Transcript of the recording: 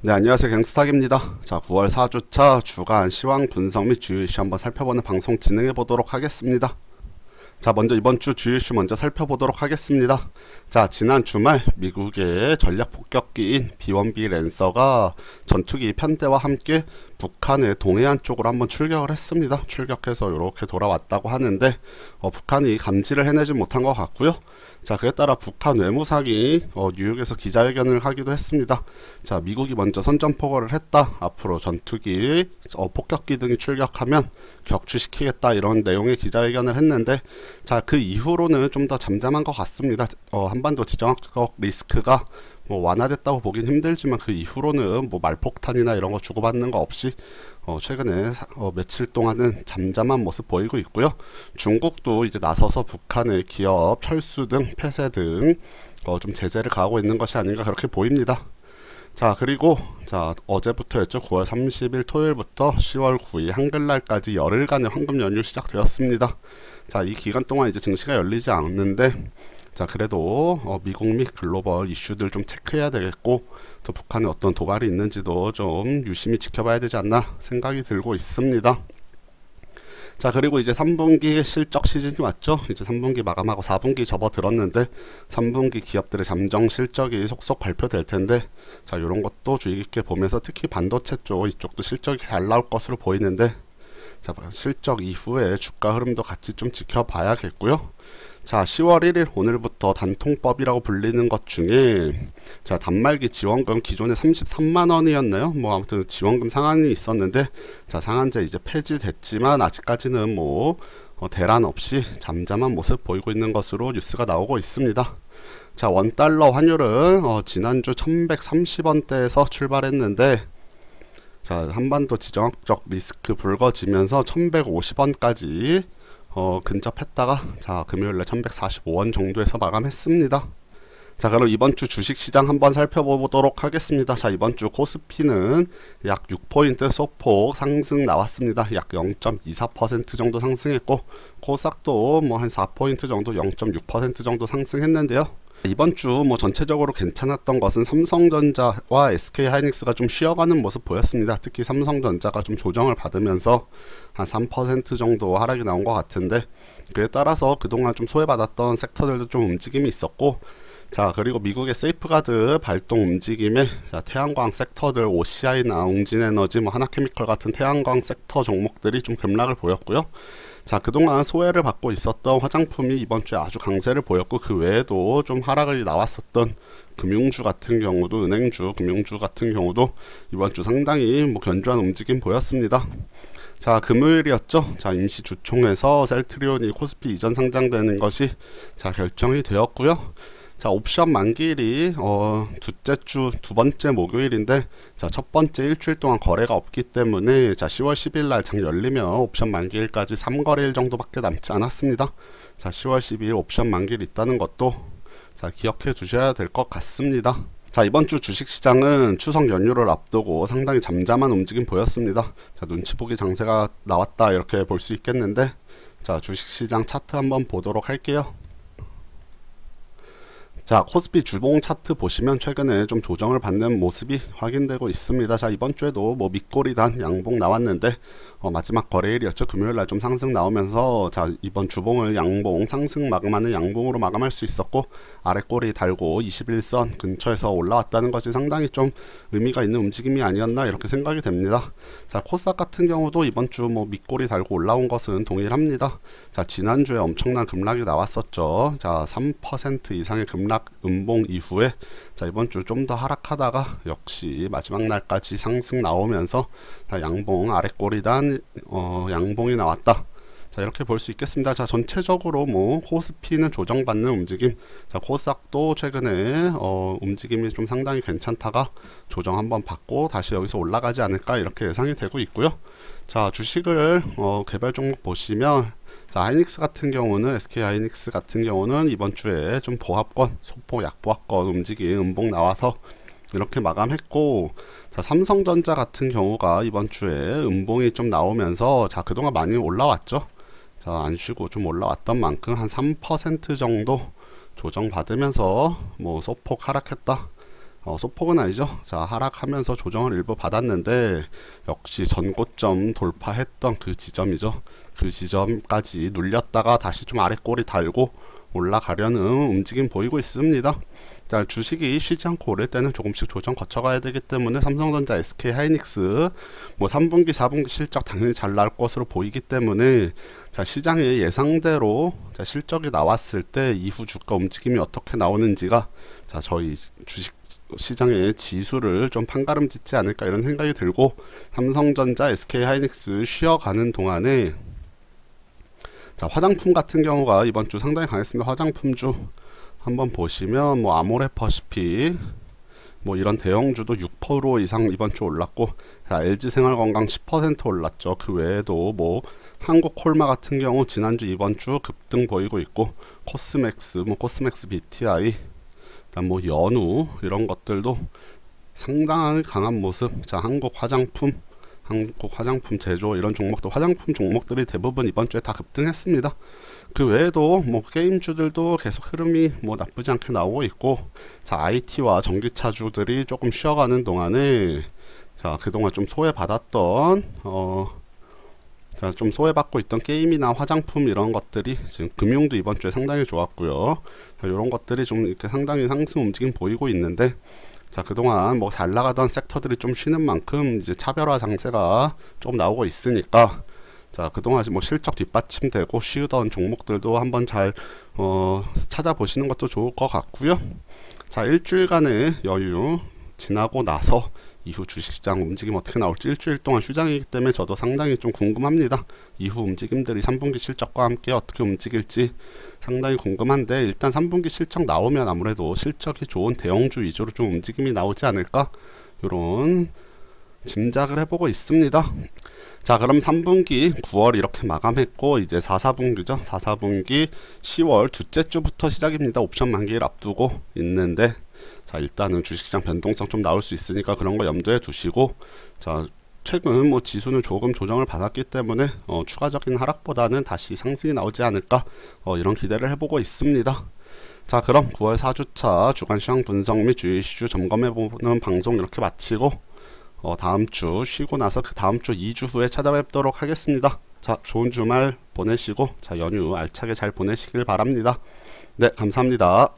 네, 안녕하세요. 갱스탁입니다. 자, 9월 4주차 주간 시황 분석 및 주요 이슈 한번 살펴보는 방송 진행해 보도록 하겠습니다. 자, 먼저 이번 주 주요 이슈 먼저 살펴보도록 하겠습니다. 자, 지난 주말 미국의 전략 폭격기인 B-1B 랜서가 전투기 편대와 함께 북한의 동해안 쪽으로 한번 출격을 했습니다. 출격해서 이렇게 돌아왔다고 하는데 북한이 감지를 해내지 못한 것 같고요. 자, 그에 따라 북한 외무상이 뉴욕에서 기자회견을 하기도 했습니다. 자, 미국이 먼저 선전포고를 했다. 앞으로 전투기, 폭격기 등이 출격하면 격추시키겠다. 이런 내용의 기자회견을 했는데, 자, 그 이후로는 좀 더 잠잠한 것 같습니다. 한반도 지정학적 리스크가 완화됐다고 보긴 힘들지만 그 이후로는 말폭탄이나 이런 거 주고받는 거 없이 최근에 며칠 동안은 잠잠한 모습 보이고 있고요. 중국도 이제 나서서 북한의 기업 철수 등 폐쇄 등 좀 제재를 가하고 있는 것이 아닌가 그렇게 보입니다. 자, 그리고 어제부터였죠. 9월 30일 토요일부터 10월 9일 한글날까지 열흘간의 황금 연휴 시작되었습니다. 자, 이 기간 동안 이제 증시가 열리지 않는데, 자, 그래도 미국 및 글로벌 이슈들 좀 체크해야 되겠고, 또 북한에 어떤 도발이 있는지도 좀 유심히 지켜봐야 되지 않나 생각이 들고 있습니다. 자, 그리고 이제 3분기 실적 시즌이 왔죠. 이제 3분기 마감하고 4분기 접어들었는데 3분기 기업들의 잠정 실적이 속속 발표될 텐데, 자, 이런 것도 주의 깊게 보면서 특히 반도체 쪽 이쪽도 실적이 잘 나올 것으로 보이는데, 자, 실적 이후에 주가 흐름도 같이 좀 지켜봐야겠고요. 자, 10월 1일 오늘부터 단통법이라고 불리는 것 중에, 자, 단말기 지원금 기존에 33만원이었나요? 아무튼 지원금 상한이 있었는데, 자, 상한제 이제 폐지됐지만 아직까지는 대란 없이 잠잠한 모습 보이고 있는 것으로 뉴스가 나오고 있습니다. 자, 원달러 환율은 지난주 1130원대에서 출발했는데, 자, 한반도 지정학적 리스크 불거지면서 1150원까지 근접했다가, 자, 금요일날 1145원 정도에서 마감했습니다. 자, 그럼 이번 주 주식시장 한번 살펴보도록 하겠습니다. 자, 이번 주 코스피는 약 6포인트 소폭 상승 나왔습니다. 약 0.24% 정도 상승했고, 코스닥도 한 4포인트 정도, 0.6% 정도 상승했는데요. 이번 주 전체적으로 괜찮았던 것은 삼성전자와 SK하이닉스가 좀 쉬어가는 모습 보였습니다. 특히 삼성전자가 좀 조정을 받으면서 한 3% 정도 하락이 나온 것 같은데, 그에 따라서 그동안 좀 소외받았던 섹터들도 좀 움직임이 있었고, 자, 그리고 미국의 세이프가드 발동 움직임에, 자, 태양광 섹터들 OCI나 웅진에너지, 하나케미컬 같은 태양광 섹터 종목들이 좀 급락을 보였고요. 자, 그동안 소외를 받고 있었던 화장품이 이번 주에 아주 강세를 보였고, 그 외에도 좀 하락이 나왔었던 금융주 같은 경우도, 은행주, 금융주 같은 경우도 이번 주 상당히 견조한 움직임 보였습니다. 자, 금요일이었죠. 자, 임시 주총에서 셀트리온이 코스피 이전 상장되는 것이 결정이 되었고요. 자, 옵션 만기일이 둘째 주 두 번째 목요일인데, 자, 첫 번째 일주일 동안 거래가 없기 때문에, 자, 10월 10일 날 장 열리면 옵션 만기일까지 3거래일 정도밖에 남지 않았습니다. 자, 10월 12일 옵션 만기일 있다는 것도 자, 기억해 두셔야 될 것 같습니다. 자, 이번 주 주식시장은 추석 연휴를 앞두고 상당히 잠잠한 움직임 보였습니다. 자, 눈치보기 장세가 나왔다 이렇게 볼 수 있겠는데, 자, 주식시장 차트 한번 보도록 할게요. 자, 코스피 주봉 차트 보시면 최근에 좀 조정을 받는 모습이 확인되고 있습니다. 자, 이번 주에도 밑꼬리단 양봉 나왔는데, 마지막 거래일이었죠. 금요일날 좀 상승 나오면서, 자, 이번 주봉을 양봉, 상승 마감하는 양봉으로 마감할 수 있었고, 아래꼬리 달고 21선 근처에서 올라왔다는 것이 상당히 좀 의미가 있는 움직임이 아니었나 이렇게 생각이 됩니다. 자, 코스닥 같은 경우도 이번 주 밑꼬리 달고 올라온 것은 동일합니다. 자, 지난주에 엄청난 급락이 나왔었죠. 자, 3% 이상의 급락 음봉 이후에, 자, 이번 주 좀 더 하락하다가 역시 마지막 날까지 상승 나오면서, 자, 양봉 아래꼬리단 양봉이 나왔다. 자, 이렇게 볼 수 있겠습니다. 자, 전체적으로 코스피는 조정받는 움직임, 자, 코스닥도 최근에 움직임이 좀 상당히 괜찮다가 조정 한번 받고 다시 여기서 올라가지 않을까 이렇게 예상이 되고 있고요. 자, 주식을 개별 종목 보시면, 자, 하이닉스 같은 경우는, SK 하이닉스 같은 경우는 이번 주에 좀 보합권, 소폭 약보합권 움직임 음봉 나와서 이렇게 마감했고, 자, 삼성전자 같은 경우가 이번 주에 음봉이 좀 나오면서, 자, 그동안 많이 올라왔죠. 자, 안 쉬고 좀 올라왔던 만큼 한 3% 정도 조정받으면서 소폭 하락했다. 소폭은 아니죠. 자, 하락하면서 조정을 일부 받았는데 역시 전고점 돌파했던 그 지점이죠. 그 지점까지 눌렸다가 다시 좀 아래 꼬리 달고 올라가려는 움직임 보이고 있습니다. 자, 주식이 쉬지 않고 오를 때는 조금씩 조정 거쳐가야 되기 때문에 삼성전자, SK 하이닉스 뭐 3분기, 4분기 실적 당연히 잘 나올 것으로 보이기 때문에 자, 시장의 예상대로 자, 실적이 나왔을 때 이후 주가 움직임이 어떻게 나오는지가 자, 저희 주식 시장의 지수를 좀 판가름 짓지 않을까 이런 생각이 들고, 삼성전자, SK 하이닉스 쉬어가는 동안에 자, 화장품 같은 경우가 이번 주 상당히 강했습니다. 화장품주 한번 보시면 뭐 아모레퍼시픽 뭐 이런 대형주도 6% 이상 이번 주 올랐고, 자, LG생활건강 10% 올랐죠. 그 외에도 뭐 한국콜마 같은 경우 지난주 이번 주 급등 보이고 있고, 코스맥스 뭐 코스맥스 BTI 그다음 뭐 연우 이런 것들도 상당히 강한 모습. 자, 한국 화장품 제조 이런 종목도 화장품 종목들이 대부분 이번 주에 다 급등했습니다. 그 외에도 뭐 게임주들도 계속 흐름이 뭐 나쁘지 않게 나오고 있고, 자, IT와 전기차주들이 조금 쉬어가는 동안에 자, 그동안 좀 소외받았던 자, 좀 소외받고 있던 게임이나 화장품 이런 것들이 지금 금융도 이번 주에 상당히 좋았고요. 자, 이런 것들이 좀 이렇게 상당히 상승 움직임 보이고 있는데, 자, 그동안 뭐 잘 나가던 섹터들이 좀 쉬는 만큼 이제 차별화 장세가 좀 나오고 있으니까 자, 그동안 뭐 실적 뒷받침되고 쉬던 종목들도 한번 잘 찾아보시는 것도 좋을 것 같고요. 자, 일주일간의 여유 지나고 나서 이후 주식시장 움직임 어떻게 나올지, 일주일 동안 휴장이기 때문에 저도 상당히 좀 궁금합니다. 이후 움직임들이 3분기 실적과 함께 어떻게 움직일지 상당히 궁금한데, 일단 3분기 실적 나오면 아무래도 실적이 좋은 대형주 위주로 좀 움직임이 나오지 않을까, 요런 짐작을 해보고 있습니다. 자, 그럼 3분기 9월 이렇게 마감했고, 이제 4분기죠. 4분기 10월 둘째 주부터 시작입니다. 옵션 만기를 앞두고 있는데, 자, 일단은 주식시장 변동성 좀 나올 수 있으니까 그런 거 염두에 두시고, 자, 최근 뭐 지수는 조금 조정을 받았기 때문에 추가적인 하락보다는 다시 상승이 나오지 않을까, 이런 기대를 해보고 있습니다. 자, 그럼 9월 4주차 주간 시황 분석 및 주요 이슈 점검해보는 방송 이렇게 마치고 다음 주 쉬고 나서 그 다음 주 2주 후에 찾아뵙도록 하겠습니다. 자, 좋은 주말 보내시고 자, 연휴 알차게 잘 보내시길 바랍니다. 네, 감사합니다.